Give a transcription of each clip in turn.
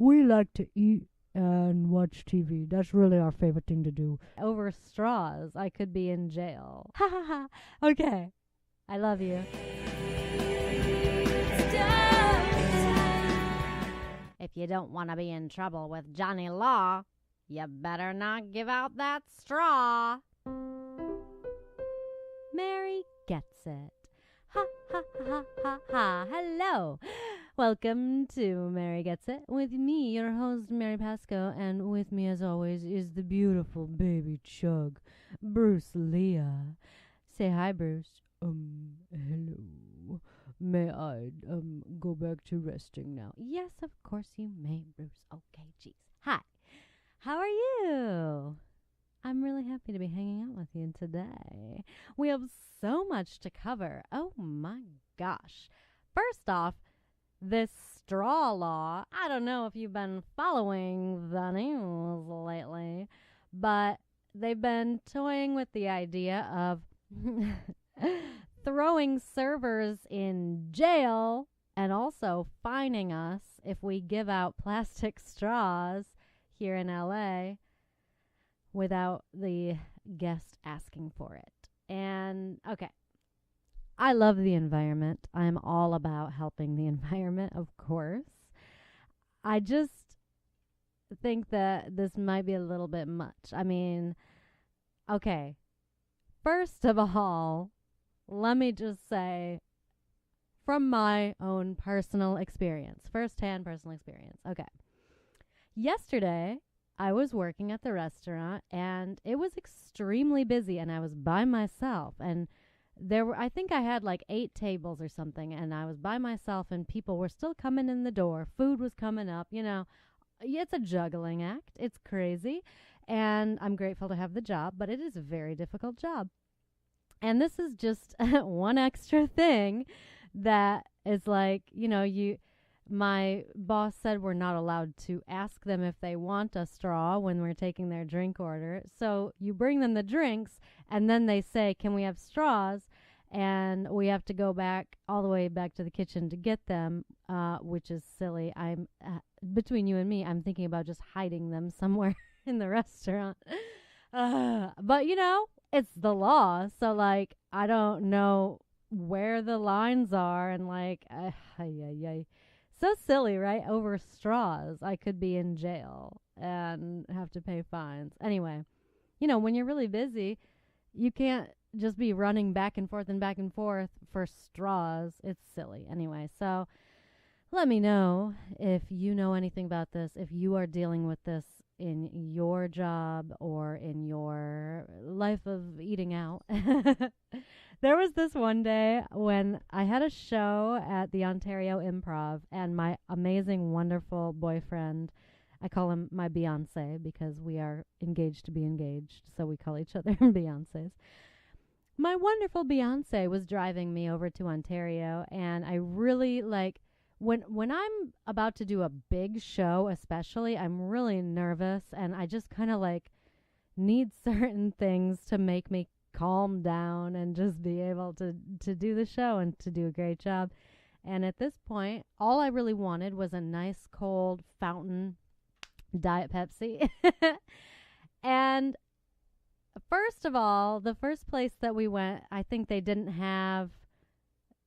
We like to eat and watch TV. That's really our favorite thing to do. Over straws, I could be in jail. Ha ha ha. Okay. I love you. If you don't want to be in trouble with Johnny Law, you better not give out that straw. Mary gets it. Ha ha ha ha ha. Hello. Welcome to Mary Gets It with me, your host, Mary Pasco, and with me, as always, is the beautiful baby chug, BruceLeah. Say hi, Bruce. Hello. May I, go back to resting now? Yes, of course you may, Bruce. Okay, geez. Hi. How are you? I'm really happy to be hanging out with you today. We have so much to cover. Oh my gosh. First off, this straw law, I don't know if you've been following the news lately, but they've been toying with the idea of throwing servers in jail and also fining us if we give out plastic straws here in LA without the guest asking for it. And okay, I love the environment. I'm all about helping the environment, of course. I just think that this might be a little bit much. I mean, okay, first of all, let me just say from my own personal experience, firsthand personal experience. Okay. Yesterday, I was working at the restaurant and it was extremely busy and I was by myself, and I think I had like 8 tables or something, and I was by myself and people were still coming in the door. Food was coming up, it's a juggling act. It's crazy. And I'm grateful to have the job, but it is a very difficult job. And this is just one extra thing that is like, my boss said we're not allowed to ask them if they want a straw when we're taking their drink order. So you bring them the drinks and then they say, can we have straws? And we have to go back all the way back to the kitchen to get them, which is silly. I'm between you and me, I'm thinking about just hiding them somewhere in the restaurant. But, it's the law. So, like, I don't know where the lines are. And, like, so silly, right? Over straws, I could be in jail and have to pay fines. Anyway, when you're really busy, you can't just be running back and forth for straws. It's silly. Anyway, so let me know if you know anything about this, if you are dealing with this in your job or in your life of eating out. There was this one day when I had a show at the Ontario Improv, and my amazing, wonderful boyfriend, I call him my Beyonce because we are engaged to be engaged, so we call each other Beyonces. My wonderful Beyonce was driving me over to Ontario, and I really like when I'm about to do a big show, especially, I'm really nervous, and I just kind of like need certain things to make me calm down and just be able to do the show and to do a great job. And at this point, all I really wanted was a nice cold fountain Diet Pepsi. And first of all, the first place that we went, I think they didn't have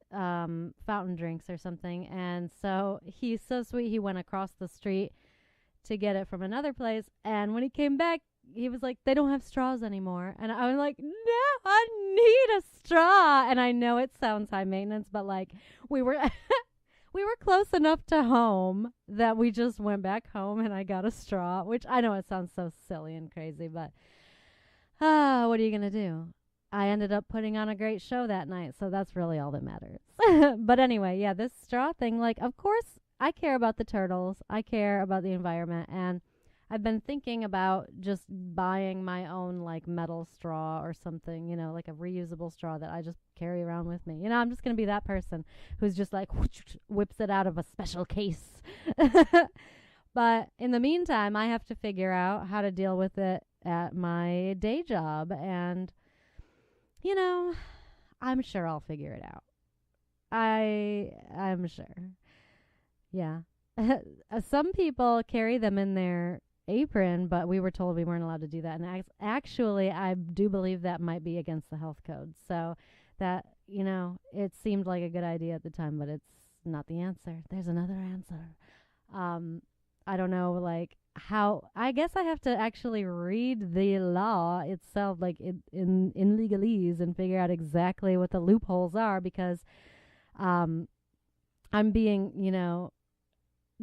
fountain drinks or something, and so he's so sweet, he went across the street to get it from another place, and when he came back, he was like, they don't have straws anymore. And I was like, no, I need a straw. And I know it sounds high maintenance, but like we were we were close enough to home that we just went back home and I got a straw, which I know it sounds so silly and crazy, but what are you gonna do? I ended up putting on a great show that night, so that's really all that matters. But anyway, yeah, this straw thing, like, of course, I care about the turtles. I care about the environment, and I've been thinking about just buying my own, like, metal straw or something, like a reusable straw that I just carry around with me. I'm just going to be that person who's just, like, whips it out of a special case. But in the meantime, I have to figure out how to deal with it at my day job, and I'm sure I'll figure it out. I'm sure. Yeah. some people carry them in their apron, but we were told we weren't allowed to do that. And actually, I do believe that might be against the health code. So that, it seemed like a good idea at the time, but it's not the answer. There's another answer. I don't know, like how. I guess I have to actually read the law itself, like in legalese, and figure out exactly what the loopholes are because I'm being,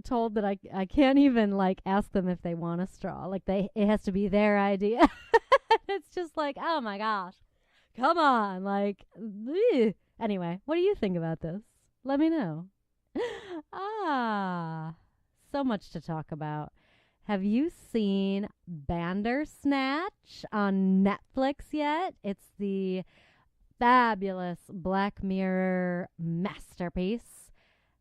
told that I can't even like ask them if they want a straw. Like it has to be their idea. It's just like, oh my gosh, come on, like. Ugh. Anyway, what do you think about this? Let me know. So much to talk about. Have you seen Bandersnatch on Netflix yet? It's the fabulous Black Mirror masterpiece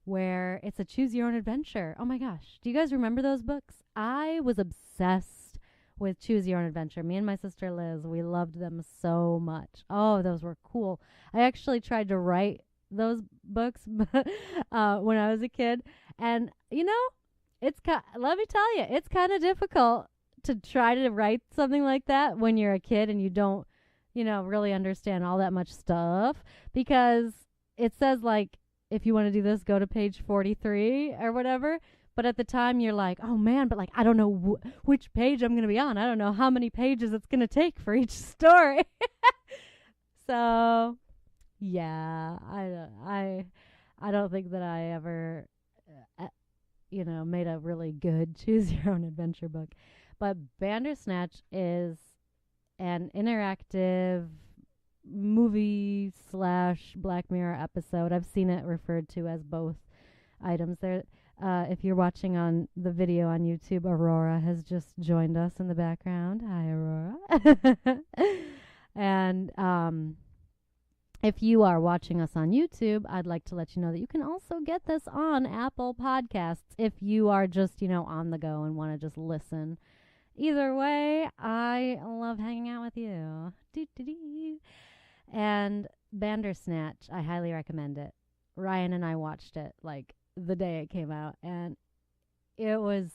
where it's a choose your own adventure. Oh my gosh. Do you guys remember those books? I was obsessed with Choose Your Own Adventure. Me and my sister Liz, we loved them so much. Oh, those were cool. I actually tried to write those books when I was a kid. And, let me tell you, it's kind of difficult to try to write something like that when you're a kid and you don't, really understand all that much stuff because it says like, if you want to do this, go to page 43 or whatever. But at the time you're like, oh man, but like, I don't know which page I'm going to be on. I don't know how many pages it's going to take for each story. So yeah, I don't think that I ever, made a really good choose your own adventure book. But Bandersnatch is an interactive movie / Black Mirror episode. I've seen it referred to as both items. There, if you're watching on the video on YouTube, Aurora has just joined us in the background. Hi, Aurora. And if you are watching us on YouTube, I'd like to let you know that you can also get this on Apple Podcasts if you are just, on the go and want to just listen. Either way, I love hanging out with you. Doo-doo-doo. And Bandersnatch, I highly recommend it. Ryan and I watched it like the day it came out, and it was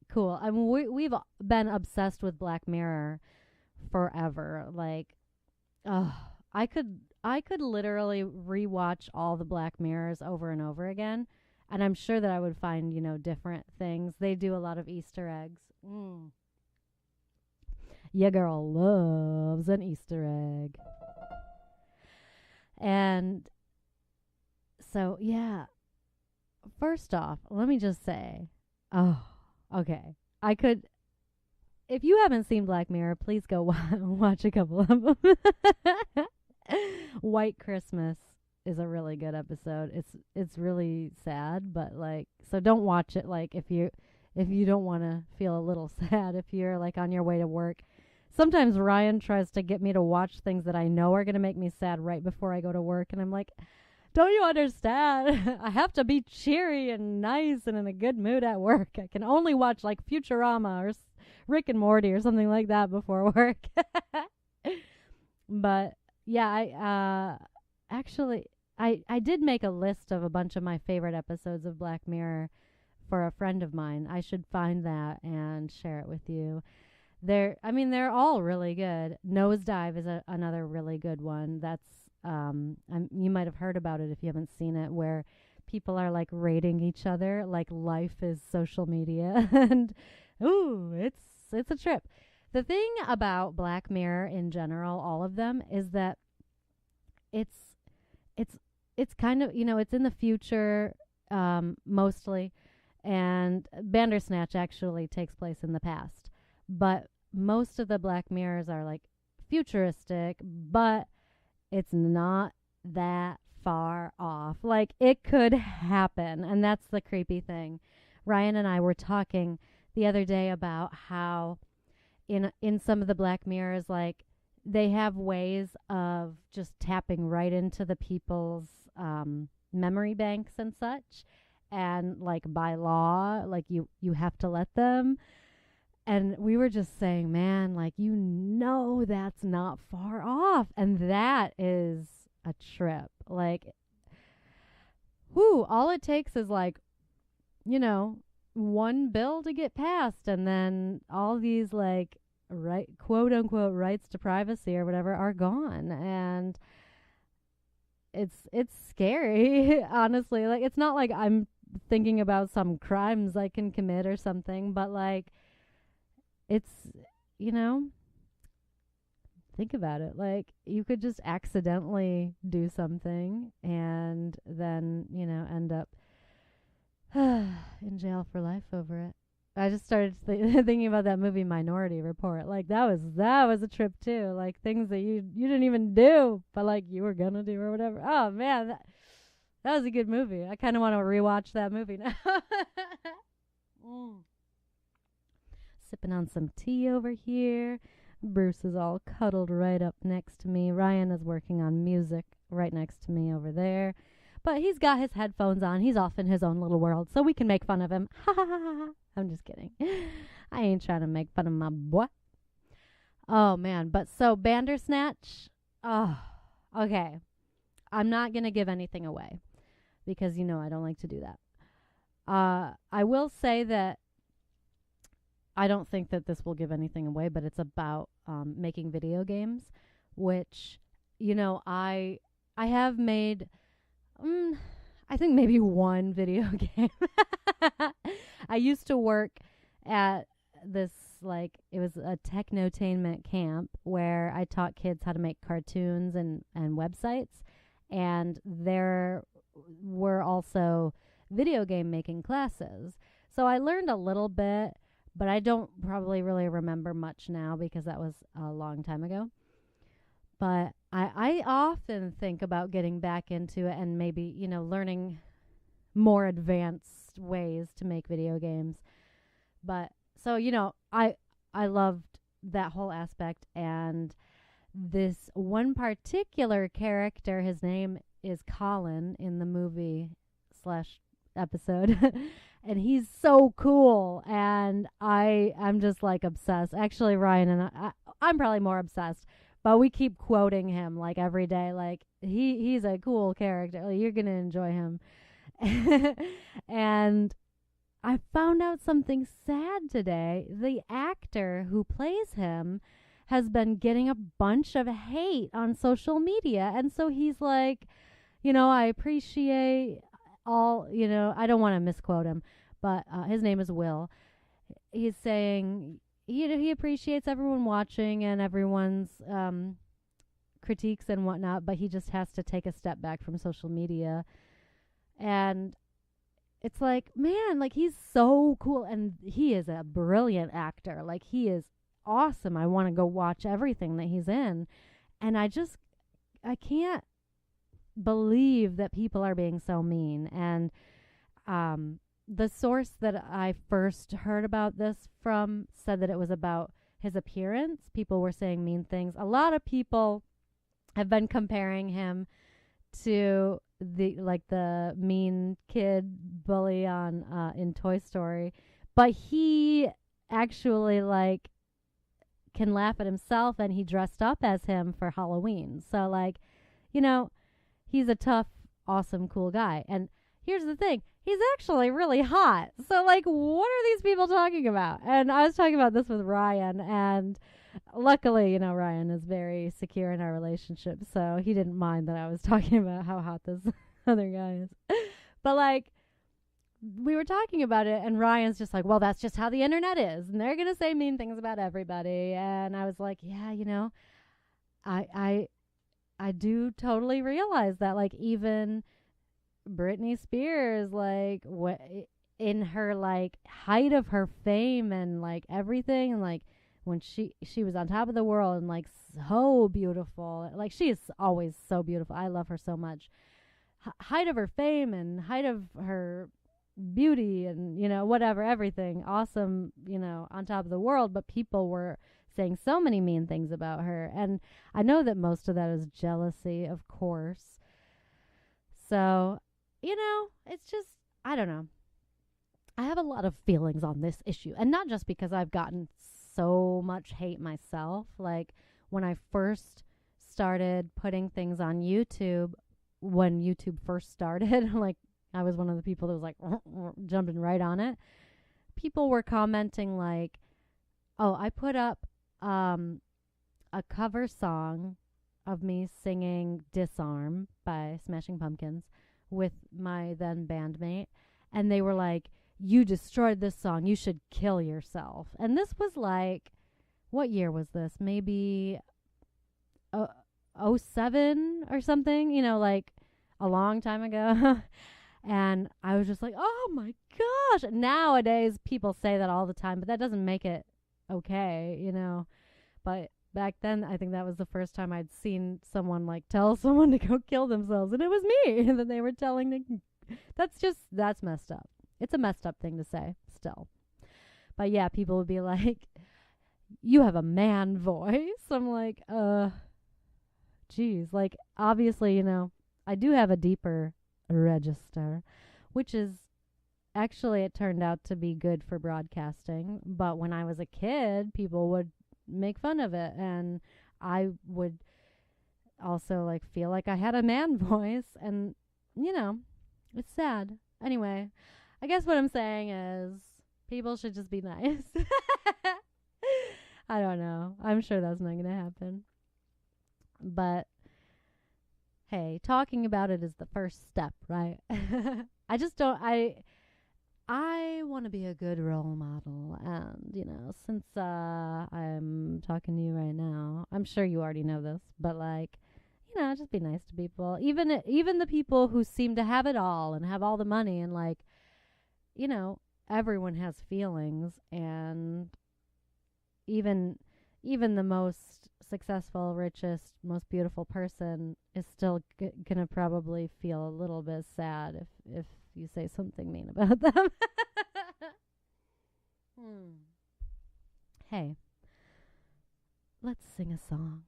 cool. I mean, we've been obsessed with Black Mirror forever. Like, I could literally rewatch all the Black Mirrors over and over again, and I'm sure that I would find, different things. They do a lot of Easter eggs. Your girl loves an Easter egg. And so, yeah. First off, let me just say, okay. If you haven't seen Black Mirror, please go watch a couple of them. White Christmas is a really good episode. It's really sad, but like, so don't watch it like if you don't want to feel a little sad if you're like on your way to work. Sometimes Ryan tries to get me to watch things that I know are going to make me sad right before I go to work, and I'm like, don't you understand? I have to be cheery and nice and in a good mood at work. I can only watch like Futurama or Rick and Morty or something like that before work. But yeah, I did make a list of a bunch of my favorite episodes of Black Mirror for a friend of mine. I should find that and share it with you. They're all really good. Nosedive is another really good one. That's you might have heard about it if you haven't seen it, where people are like rating each other like life is social media, and it's a trip. The thing about Black Mirror in general, all of them, is that it's kind of, it's in the future mostly, and Bandersnatch actually takes place in the past. But most of the Black Mirrors are like futuristic, but it's not that far off. Like, it could happen, and that's the creepy thing. Ryan and I were talking the other day about how in some of the Black Mirrors, like, they have ways of just tapping right into the people's memory banks and such, and like by law, like you have to let them. And we were just saying, man, like, that's not far off. And that is a trip. Like, all it takes is like one bill to get passed, and then all these like quote unquote rights to privacy or whatever are gone, and it's scary. Honestly, like it's not like I'm thinking about some crimes I can commit or something, but like it's you know think about it. Like you could just accidentally do something and then end up in jail for life over it. I just started thinking about that movie Minority Report. Like that was a trip too. Like things that you didn't even do, but like you were gonna do or whatever. Oh man, that was a good movie. I kind of want to rewatch that movie now. mm. Sipping on some tea over here. Bruce is all cuddled right up next to me. Ryan is working on music right next to me over there. But he's got his headphones on. He's off in his own little world, so we can make fun of him. Ha ha ha ha. I'm just kidding. I ain't trying to make fun of my boy. Oh, man. But so Bandersnatch. Oh, okay. I'm not going to give anything away because, I don't like to do that. I will say that I don't think that this will give anything away, but it's about making video games, which, I have made... I think maybe one video game. I used to work at this, it was a technotainment camp where I taught kids how to make cartoons and websites. And there were also video game making classes. So I learned a little bit, but I don't probably really remember much now because that was a long time ago. But I often think about getting back into it and maybe, learning more advanced ways to make video games. But so, I loved that whole aspect. And this one particular character, his name is Colin in the movie / episode. And he's so cool. And I'm just like obsessed. Actually, Ryan and I'm probably more obsessed. But we keep quoting him like every day. Like he's a cool character. Like, you're gonna enjoy him. And I found out something sad today. The actor who plays him has been getting a bunch of hate on social media, and so he's like, I appreciate all. I don't want to misquote him, but his name is Will. He's saying. He appreciates everyone watching and everyone's critiques and whatnot, but he just has to take a step back from social media. And it's like, man, like he's so cool. And he is a brilliant actor. Like he is awesome. I want to go watch everything that he's in. And I can't believe that people are being so mean. And, the source that I first heard about this from said that it was about his appearance. People were saying mean things. A lot of people have been comparing him to the mean kid bully on in Toy Story, but he actually can laugh at himself, and he dressed up as him for Halloween. So he's a tough, awesome, cool guy. And here's the thing. He's actually really hot. So, what are these people talking about? And I was talking about this with Ryan, and luckily, Ryan is very secure in our relationship, so he didn't mind that I was talking about how hot this other guy is. But, we were talking about it, and Ryan's just like, well, that's just how the internet is, and they're going to say mean things about everybody. And I was like, yeah, I do totally realize that, even Britney Spears, in her height of her fame and everything, and when she was on top of the world and so beautiful, she is always so beautiful. I love her so much. Height of her fame and height of her beauty and whatever, everything awesome, on top of the world, but people were saying so many mean things about her, and I know that most of that is jealousy, of course. So it's just, I don't know. I have a lot of feelings on this issue. And not just because I've gotten so much hate myself. When I first started putting things on YouTube, when YouTube first started, I was one of the people that was like jumping right on it. People were commenting like, oh, I put up a cover song of me singing Disarm by Smashing Pumpkins with my then bandmate. And they were like, you destroyed this song. You should kill yourself. And this was like, what year was this? Maybe 07 or something, you know, like a long time ago. And I was just like, oh my gosh. Nowadays, people say that all the time, but that doesn't make it okay, you know. But back then, I think that was the first time I'd seen someone like tell someone to go kill themselves. And it was me that they were telling to. That's messed up. It's a messed up thing to say still. But yeah, people would be like, you have a man voice. I'm like, geez. Like, obviously, you know, I do have a deeper register, which is actually, it turned out to be good for broadcasting. But when I was a kid, people would make fun of it. And I would also like feel like I had a man voice. And, you know, it's sad. Anyway, I guess what I'm saying is people should just be nice. I don't know. I'm sure that's not going to happen. But hey, talking about it is the first step, right? I just don't, I want to be a good role model. And, you know, since I'm talking to you right now, I'm sure you already know this, but like, you know, just be nice to people. Even the people who seem to have it all and have all the money and like, you know, everyone has feelings, and even the most successful, richest, most beautiful person is still gonna probably feel a little bit sad if you say something mean about them. Hey, let's sing a song.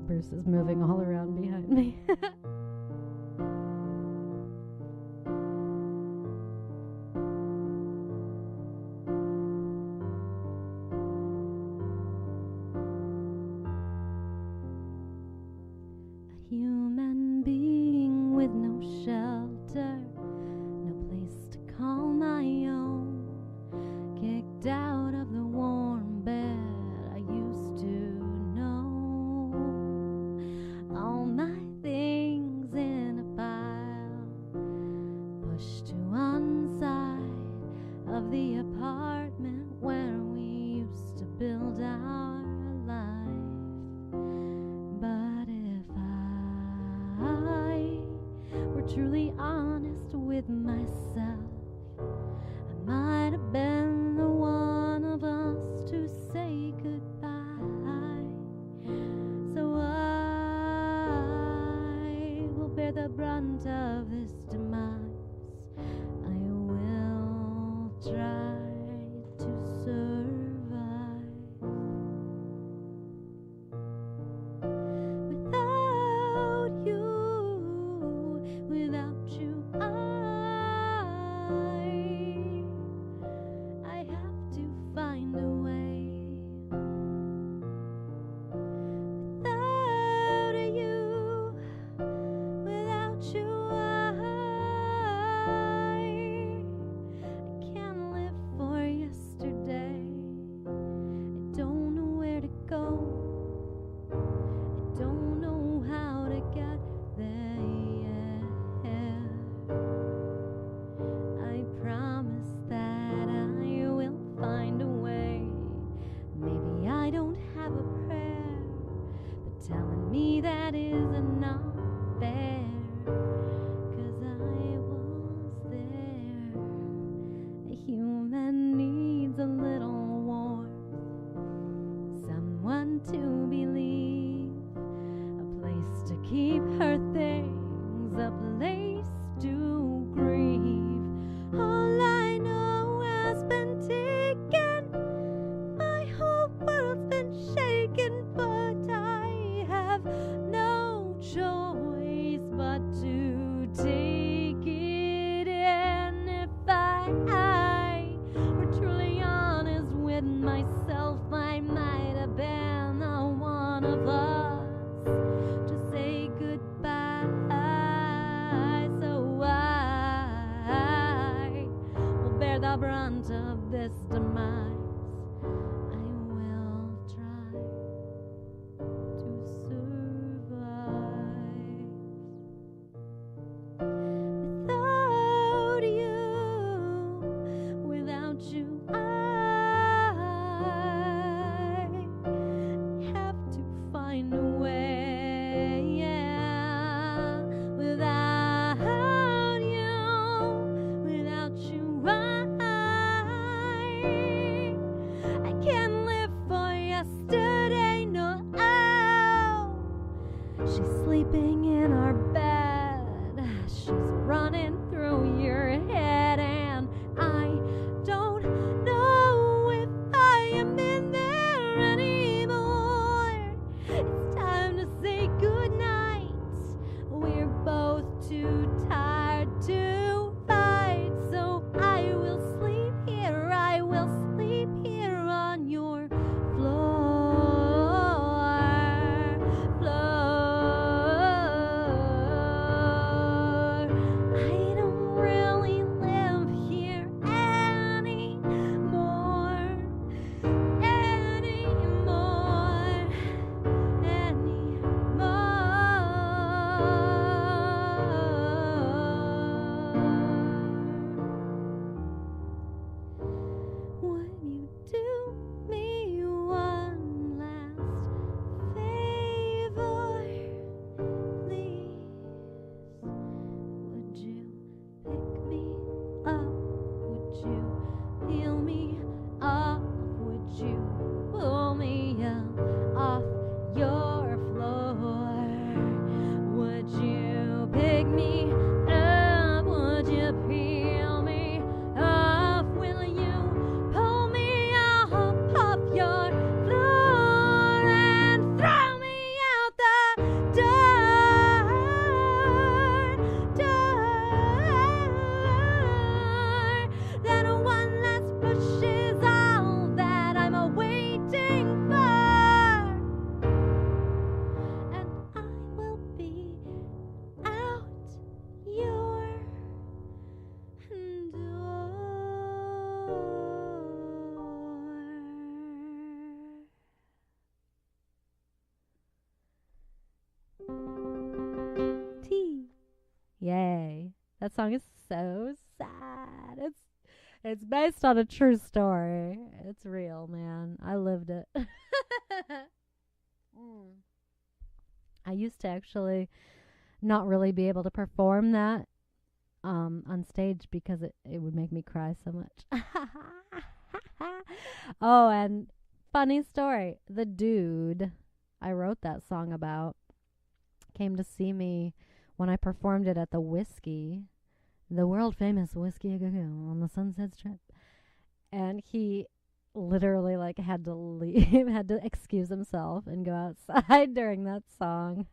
Bruce is moving all around behind me. A human being with no shelter, no place to call my own, kicked out of the warm bed I used to know. All my things in a pile, pushed to one side of the apartment where we used to build our life. But if I were truly honest with myself, I might have been the one of us to say goodbye. So I will bear the brunt of this demise. I will try to survive. Without you, I have to find a way. Without you, I can't live for yesterday. I don't know where to go. I don't know how to get there. I promise that I will find a way. Maybe I don't have a prayer, but telling me that isn't not fair, 'cause I was there. A human needs a little warmth, someone to believe, a place to keep her things, a place to grieve. All I know has been taken, my whole world's been shaken. one of us to say goodbye. So I will bear the brunt of this demise. I will try to survive. Without you, I have to find a way. Yeah. Without you, I can't live for yesterday. No, she's sleeping in our bed. She's running through your head, and I don't know if I am in there anymore. It's time to say goodnight. We're both too tired to fight, so I will sleep here. I will sleep here on your floor. I don't really live here anymore. Would you do me one last favor, please? Would you pick me up? Would you peel me up? Would you pull me up off your floor? Would you pick me up? Would you peel me off? Will you pull me up off your floor and throw me out the door? That one last push is all that I'm waiting for, and I will be out your door. Tea. Yay. That song is so sad. It's based on a true story. It's real, man. I lived it. I used to actually not really be able to perform that on stage because it would make me cry so much. Oh, and funny story. The dude I wrote that song about came to see me when I performed it at the Whiskey, the world famous Whiskey on the Sunset Strip. And he literally had to leave, had to excuse himself and go outside during that song.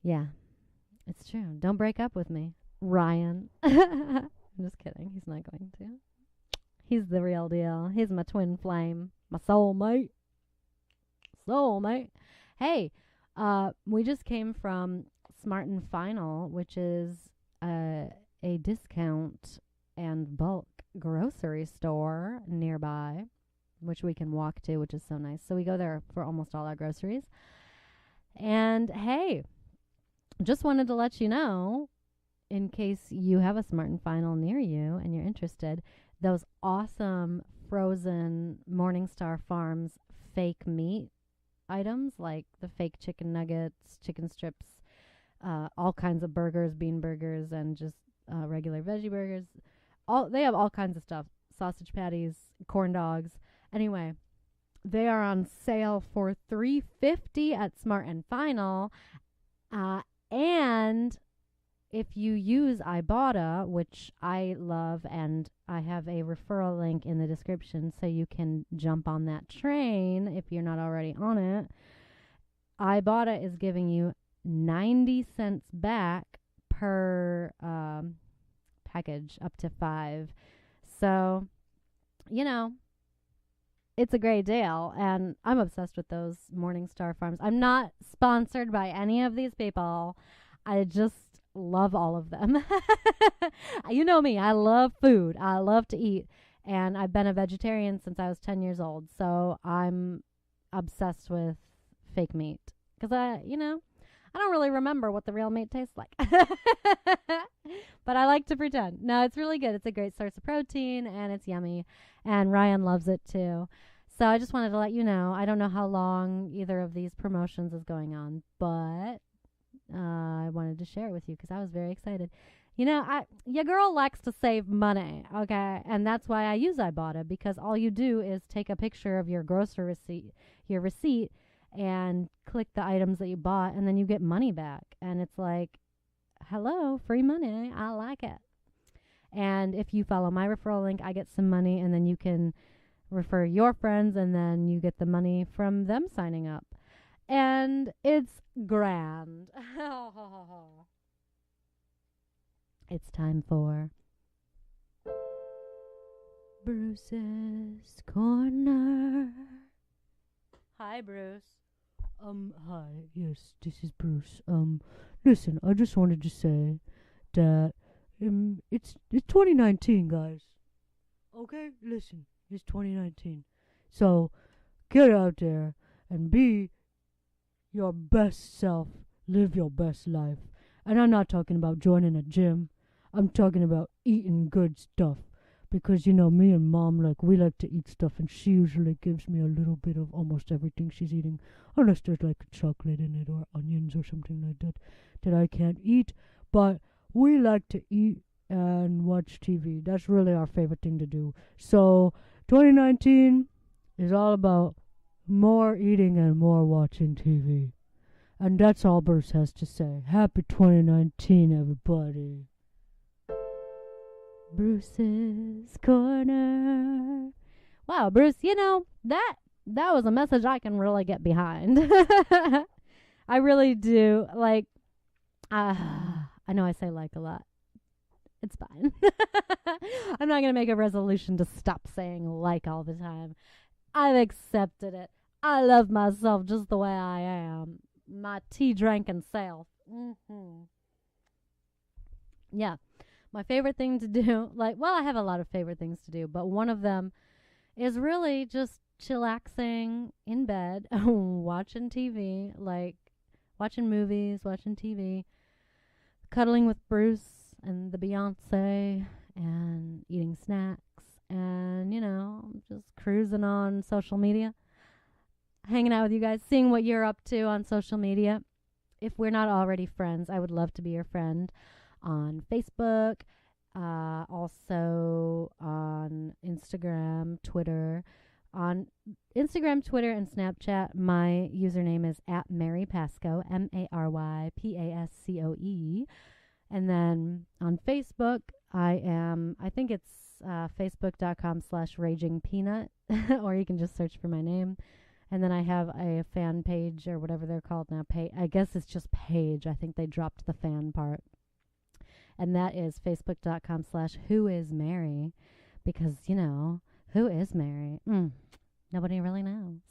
Yeah, it's true. Don't break up with me, Ryan. I'm just kidding. He's not going to. He's the real deal. He's my twin flame, my soulmate. Hey, we just came from Smart and Final, which is a discount and bulk grocery store nearby, which we can walk to, which is so nice. So we go there for almost all our groceries. And hey, just wanted to let you know, in case you have a Smart and Final near you and you're interested, those awesome frozen Morningstar Farms fake meat items, like the fake chicken nuggets, chicken strips, all kinds of burgers, bean burgers, and just regular veggie burgers. They have all kinds of stuff. Sausage patties, corn dogs. Anyway, they are on sale for $3.50 at Smart and Final. And if you use Ibotta, which I love, and I have a referral link in the description so you can jump on that train if you're not already on it, Ibotta is giving you 90 cents back per package up to 5. So, it's a great deal, and I'm obsessed with those Morningstar farms. I'm not sponsored by any of these people. I just love all of them. You know me, I love food. I love to eat, and I've been a vegetarian since I was 10 years old, so I'm obsessed with fake meat because I don't really remember what the real meat tastes like. But I like to pretend. No, it's really good. It's a great source of protein, and it's yummy. And Ryan loves it, too. So I just wanted to let you know. I don't know how long either of these promotions is going on, but I wanted to share it with you because I was very excited. Your girl likes to save money, okay? And that's why I use Ibotta, because all you do is take a picture of your grocery receipt, and click the items that you bought, and then you get money back. And it's like, hello, free money. I like it. And if you follow my referral link, I get some money, and then you can refer your friends, and then you get the money from them signing up. And it's grand. It's time for Bruce's Corner. Hi, Bruce. Hi. Yes, this is Bruce. Listen, I just wanted to say that it's 2019, guys. Okay, listen, it's 2019. So get out there and be your best self. Live your best life. And I'm not talking about joining a gym. I'm talking about eating good stuff. Because, me and Mom, we like to eat stuff, and she usually gives me a little bit of almost everything she's eating, unless there's, chocolate in it or onions or something like that I can't eat. But we like to eat and watch TV. That's really our favorite thing to do. So, 2019 is all about more eating and more watching TV. And that's all Bruce has to say. Happy 2019, everybody. Bruce's Corner. Wow, Bruce, that was a message I can really get behind. I really do. I know I say a lot. It's fine. I'm not going to make a resolution to stop saying all the time. I've accepted it. I love myself just the way I am. My tea drinking self. Mm-hmm. Yeah. My favorite thing to do, I have a lot of favorite things to do, but one of them is really just chillaxing in bed, watching TV, watching movies, watching TV, cuddling with Bruce and the Beyonce, and eating snacks, and, just cruising on social media, hanging out with you guys, seeing what you're up to on social media. If we're not already friends, I would love to be your friend on Facebook, also on Instagram, Twitter. On Instagram, Twitter, and Snapchat, my username is @MaryPascoe, MaryPascoe. And then on Facebook, I think it's facebook.com/ragingpeanut, or you can just search for my name. And then I have a fan page, or whatever they're called now. I guess it's just page. I think they dropped the fan part. And that is facebook.com/whoismary, because, who is Mary? Nobody really knows.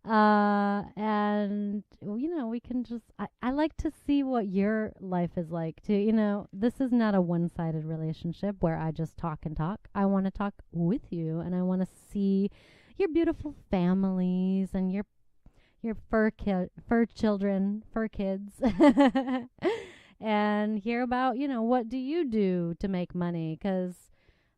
And, we can just, I like to see what your life is like, too. This is not a one-sided relationship where I just talk and talk. I want to talk with you, and I want to see your beautiful families and your fur children, fur kids, and hear about, what do you do to make money? Because,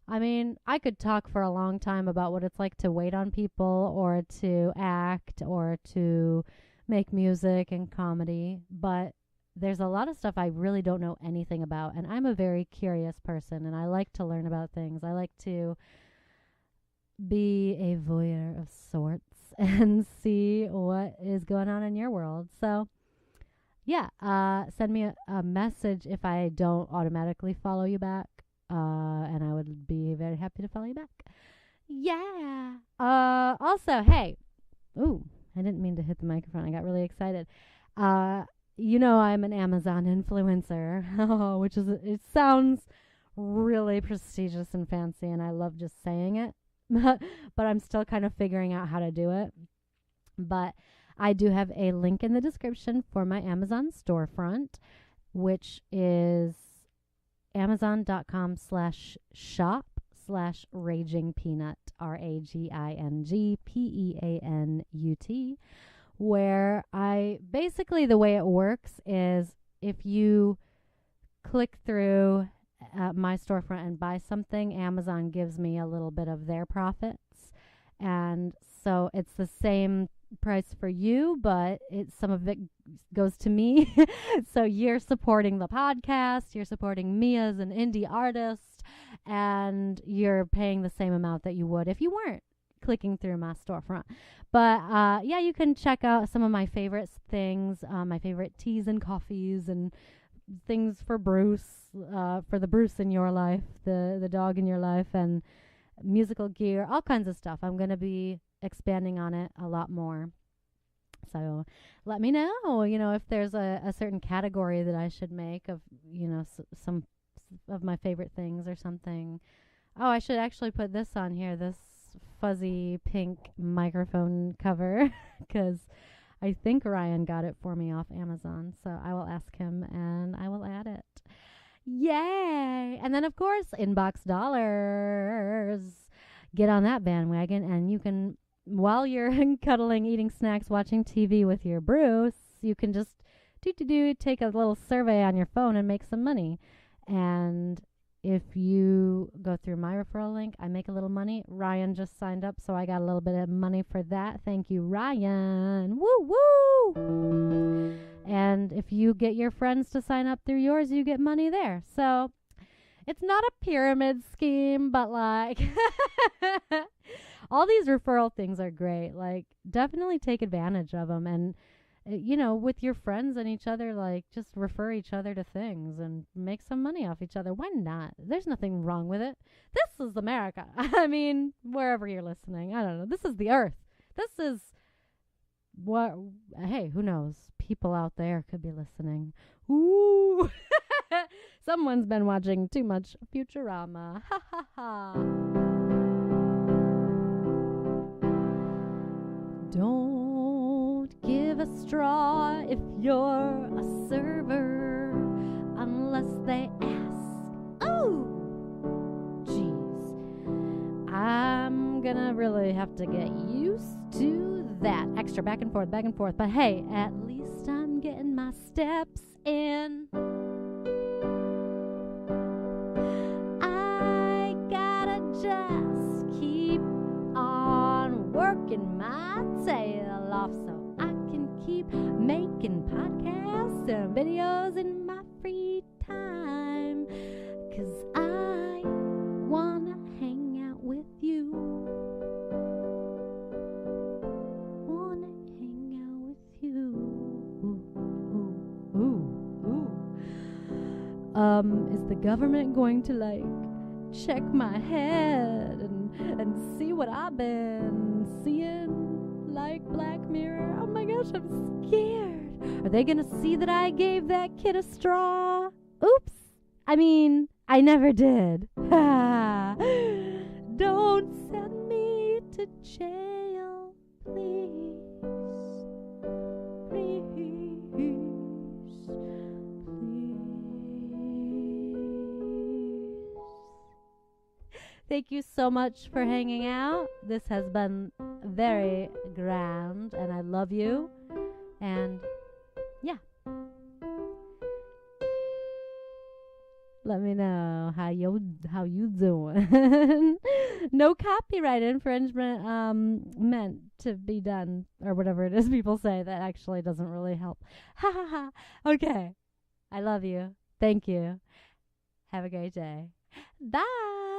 I could talk for a long time about what it's like to wait on people, or to act, or to make music and comedy, but there's a lot of stuff I really don't know anything about, and I'm a very curious person, and I like to learn about things. I like to be a voyeur of sorts and see what is going on in your world. So, yeah, send me a message if I don't automatically follow you back, and I would be very happy to follow you back. Yeah. Also, hey, ooh, I didn't mean to hit the microphone. I got really excited. I'm an Amazon influencer, which it sounds really prestigious and fancy, and I love just saying it. but I'm still kind of figuring out how to do it. But I do have a link in the description for my Amazon storefront, which is amazon.com/shop/ragingpeanut, RAGINGPEANUT, where I basically, the way it works is if you click through my storefront and buy something, Amazon gives me a little bit of their profits. And so it's the same price for you, but some of it goes to me. So you're supporting the podcast, you're supporting me as an indie artist, and you're paying the same amount that you would if you weren't clicking through my storefront. But yeah, you can check out some of my favorite things, my favorite teas and coffees and things for Bruce, for the Bruce in your life, the dog in your life, and musical gear, all kinds of stuff. I'm going to be expanding on it a lot more. So let me know, if there's a certain category that I should make of, some of my favorite things or something. Oh, I should actually put this on here, this fuzzy pink microphone cover, because I think Ryan got it for me off Amazon. So I will ask him and I will add it. Yay! And then, of course, Inbox Dollars. Get on that bandwagon, and you can, while you're cuddling, eating snacks, watching TV with your Bruce, you can just take a little survey on your phone and make some money. And if you go through my referral link, I make a little money. Ryan just signed up, so I got a little bit of money for that. Thank you, Ryan. Woo woo! And if you get your friends to sign up through yours, you get money there. So it's not a pyramid scheme, but like all these referral things are great. Like, definitely take advantage of them. And with your friends and each other, like, just refer each other to things and make some money off each other. Why not? There's nothing wrong with it. This is America. I mean, wherever you're listening, I don't know. This is the earth. This is what, hey, who knows? People out there could be listening. Ooh. Someone's been watching too much Futurama. Ha ha ha. Don't give a straw if you're a server unless they ask. Oh, jeez. I'm gonna really have to get used to that. Extra back and forth, back and forth. But hey, at least I'm getting my steps in. I gotta just keep on working my tail off so I can keep making podcasts and videos in my free time, 'cause I wanna hang out with you. Wanna hang out with you. Is the government going to check my head and see what I've been seeing, like Black Mirror? Oh my gosh, I'm scared. Are they gonna see that I gave that kid a straw? Oops. I mean, I never did. Don't send me to jail, please. Thank you so much for hanging out. This has been very grand, and I love you. And yeah, let me know how you doing. No copyright infringement meant to be done, or whatever it is people say. That actually doesn't really help. Ha ha ha. Okay, I love you. Thank you. Have a great day. Bye.